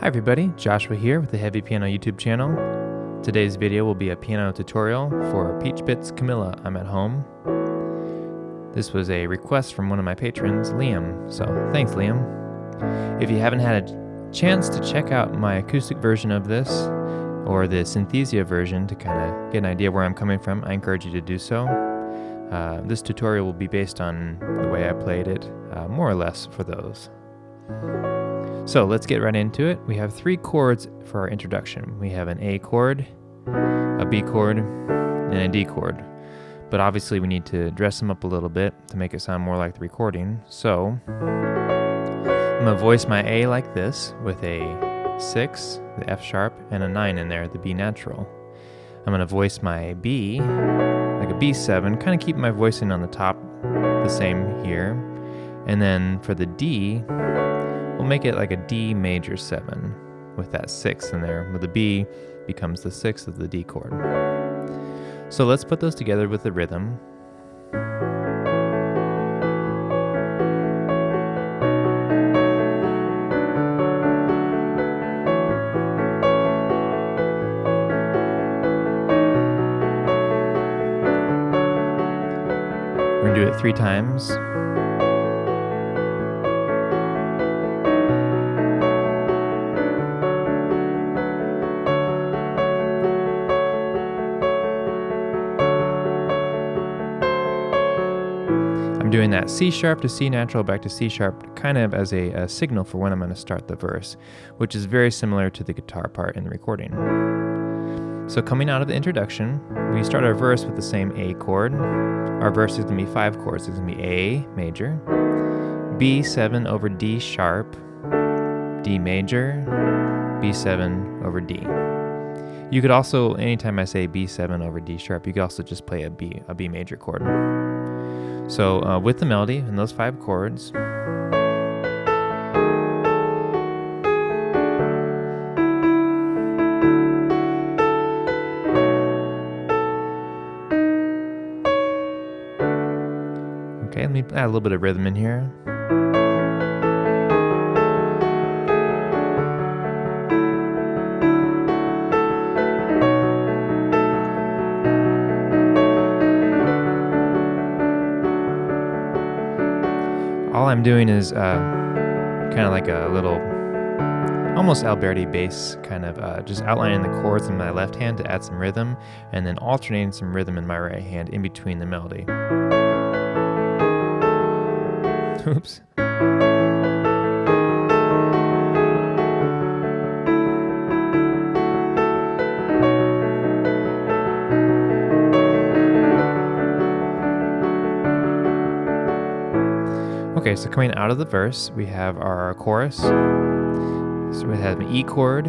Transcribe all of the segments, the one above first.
Hi everybody, Joshua here with the Heavy Piano YouTube channel. Today's video will be a piano tutorial for Peach Bit's Camilla, I'm at Home. This was a request from one of my patrons, Liam, so thanks Liam. If you haven't had a chance to check out my acoustic version of this, or the Synthesia version to kind of get an idea where I'm coming from, I encourage you to do so. This tutorial will be based on the way I played it, more or less for those. So let's get right into it. We have 3 chords for our introduction. We have an A chord, a B chord, and a D chord. But obviously we need to dress them up a little bit to make it sound more like the recording. So I'm gonna voice my A like this with a 6, the F sharp, and a 9 in there, the B natural. I'm gonna voice my B like a B7, kind of keep my voicing on the top the same here. And then for the D, we'll make it like a D major 7 with that 6 in there, where the B becomes the 6th of the D chord. So let's put those together with the rhythm. We're gonna do it 3 times. I'm doing that C sharp to C natural back to C sharp kind of as a signal for when I'm going to start the verse, which is very similar to the guitar part in the recording. So coming out of the introduction, we start our verse with the same A chord. Our verse is going to be 5 chords. It's going to be A major, B7 over D sharp, D major, B7 over D. You could also, anytime I say B7 over D sharp, you could also just play a B major chord. So with the melody and those 5 chords, okay, let me add a little bit of rhythm in here. All I'm doing is kind of like a little, almost Alberti bass, kind of just outlining the chords in my left hand to add some rhythm, and then alternating some rhythm in my right hand in between the melody. Oops. Okay, so coming out of the verse, we have our chorus. So we have an E chord.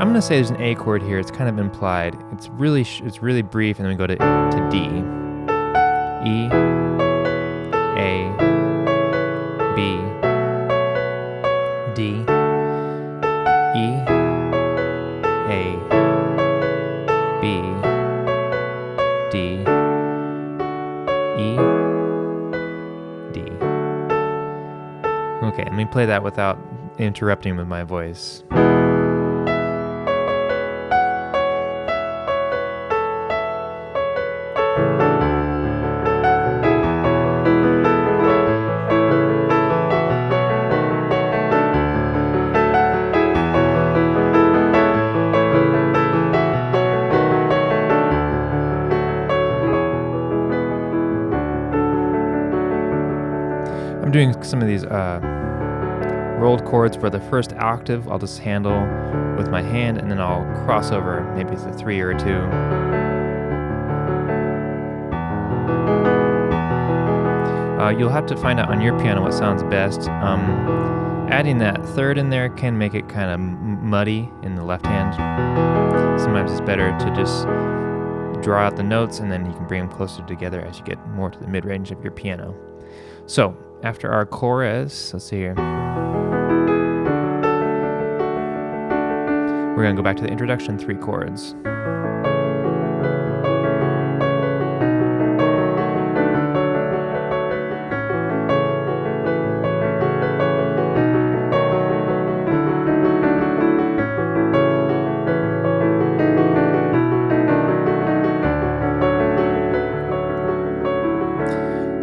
I'm gonna say there's an A chord here. It's kind of implied. It's really brief, and then we go to D. E, A, B, D, E, A, B, D, E, D. Okay, let me play that without interrupting with my voice. I'm doing some of these rolled chords for the first octave. I'll just handle with my hand, and then I'll cross over, maybe it's a 3 or a 2. You'll have to find out on your piano what sounds best. Adding that 3rd in there can make it kind of muddy in the left hand. Sometimes it's better to just draw out the notes, and then you can bring them closer together as you get more to the mid-range of your piano. So after our chorus, let's see here. We're gonna go back to the introduction, 3 chords.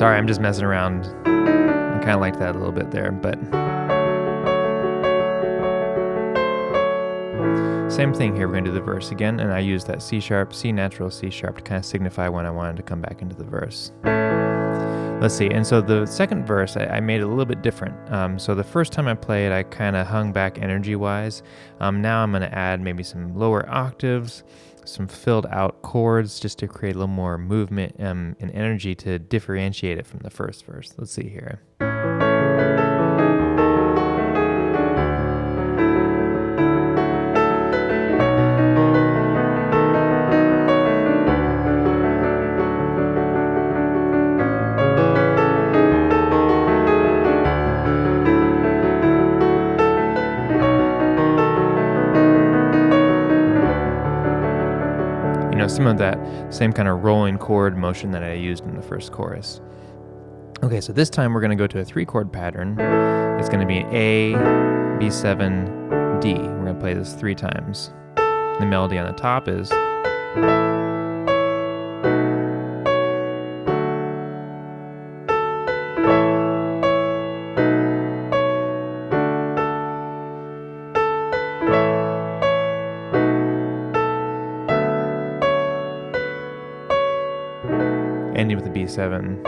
Sorry, I'm just messing around. I kind of like that a little bit there, but same thing here. We're going to do the verse again, and I use that C sharp, C natural, C sharp to kind of signify when I wanted to come back into the verse. Let's see, and so the second verse, I made it a little bit different. So the first time I played, I kind of hung back energy-wise. Now I'm going to add maybe some lower octaves, some filled out chords, just to create a little more movement and energy to differentiate it from the first verse. Let's see here. Some of that same kind of rolling chord motion that I used in the first chorus. Okay, so this time we're going to go to a 3-chord pattern. It's going to be A, B7, D. We're going to play this 3 times. The melody on the top is... ending with the B7.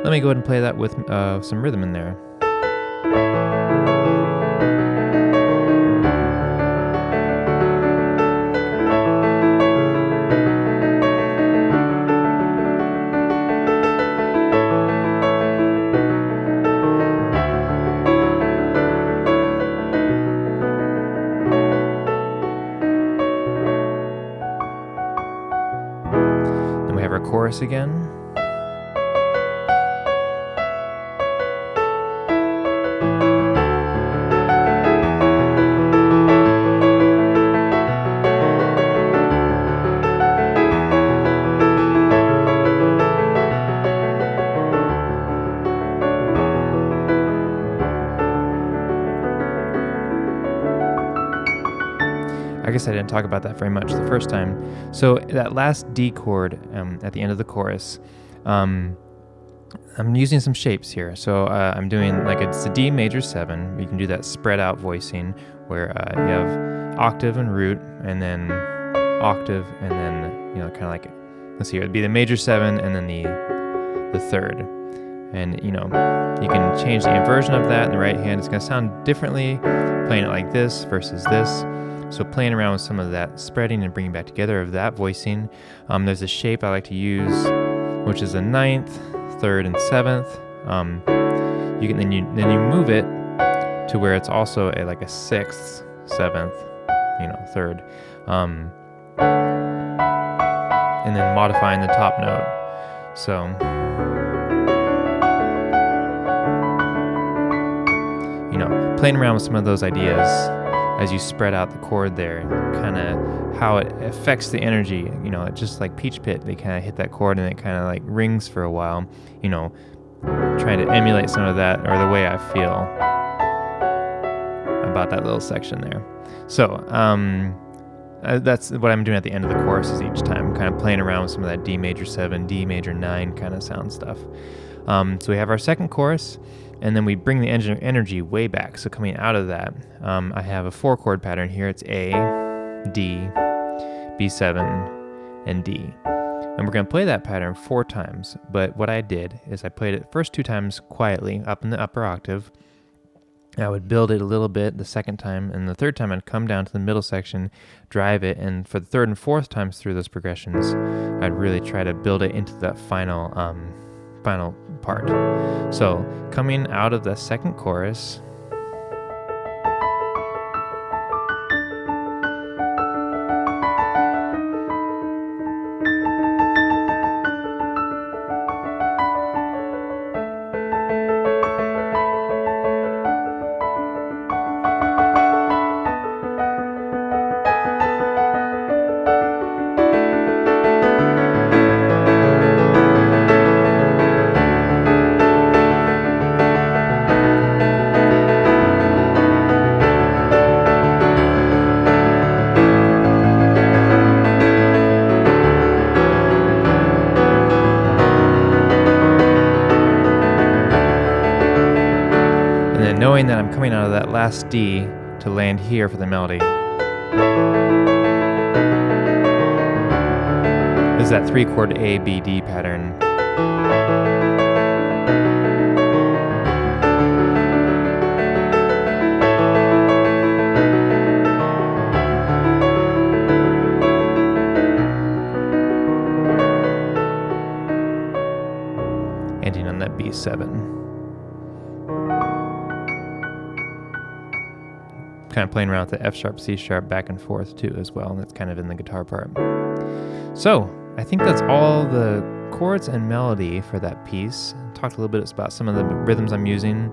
Let me go ahead and play that with some rhythm in there. Our chorus again. I guess I didn't talk about that very much the first time. So that last D chord at the end of the chorus, I'm using some shapes here. So I'm doing it's a D major 7. You can do that spread out voicing where you have octave and root, and then octave, and then kind of like, let's see here, it'd be the major 7 and then the third. And you can change the inversion of that in the right hand. It's going to sound differently playing it like this versus this. So playing around with some of that spreading and bringing back together of that voicing. There's a shape I like to use, which is a 9th, 3rd, and 7th. You can then you move it to where it's also like a 6th, 7th, 3rd, and then modifying the top note. So playing around with some of those ideas as you spread out the chord there, kind of how it affects the energy. Just like Peach Pit, they kind of hit that chord and it kind of like rings for a while, trying to emulate some of that, or the way I feel about that little section there. So that's what I'm doing at the end of the choruses each time, kind of playing around with some of that D major 7, D major 9 kind of sound stuff. So we have our second chorus, and then we bring the energy way back. So coming out of that, I have a 4-chord pattern here. It's A, D, B7, and D. And we're going to play that pattern 4 times. But what I did is I played it first 2 times quietly up in the upper octave. I would build it a little bit the second time, and the third time I'd come down to the middle section, drive it, and for the 3rd and 4th times through those progressions, I'd really try to build it into that final part. So coming out of the second chorus, I'm coming out of that last D to land here for the melody. This is that 3-chord A, B, D pattern. Ending on that B7. Kind of playing around with the F sharp, C sharp back and forth too as well, and that's kind of in the guitar part. So I think that's all the chords and melody for that piece. Talked a little bit about some of the rhythms I'm using.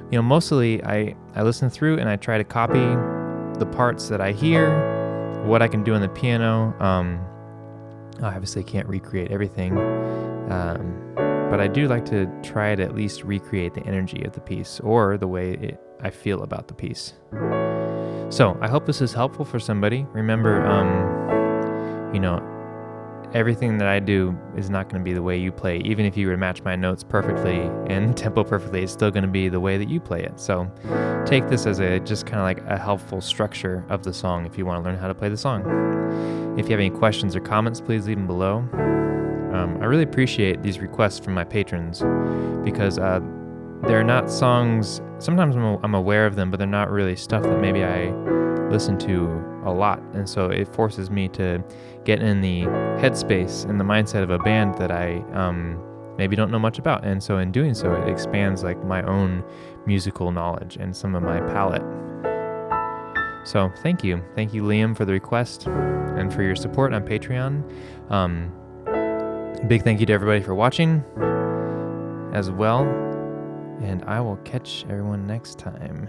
You know, mostly I listen through and I try to copy the parts that I hear, what I can do on the piano. I obviously can't recreate everything, but I do like to try to at least recreate the energy of the piece or the way I feel about the piece. So I hope this is helpful for somebody. Remember, you know, everything that I do is not going to be the way you play. Even if you were to match my notes perfectly and tempo perfectly, it's still going to be the way that you play it. So take this as just kind of like a helpful structure of the song if you want to learn how to play the song. If you have any questions or comments, please leave them below. I really appreciate these requests from my patrons because they're not songs, sometimes I'm aware of them, but they're not really stuff that maybe I listen to a lot. And so it forces me to get in the headspace and the mindset of a band that I maybe don't know much about. And so in doing so, it expands like my own musical knowledge and some of my palette. So thank you. Thank you, Liam, for the request and for your support on Patreon. Big thank you to everybody for watching as well. And I will catch everyone next time.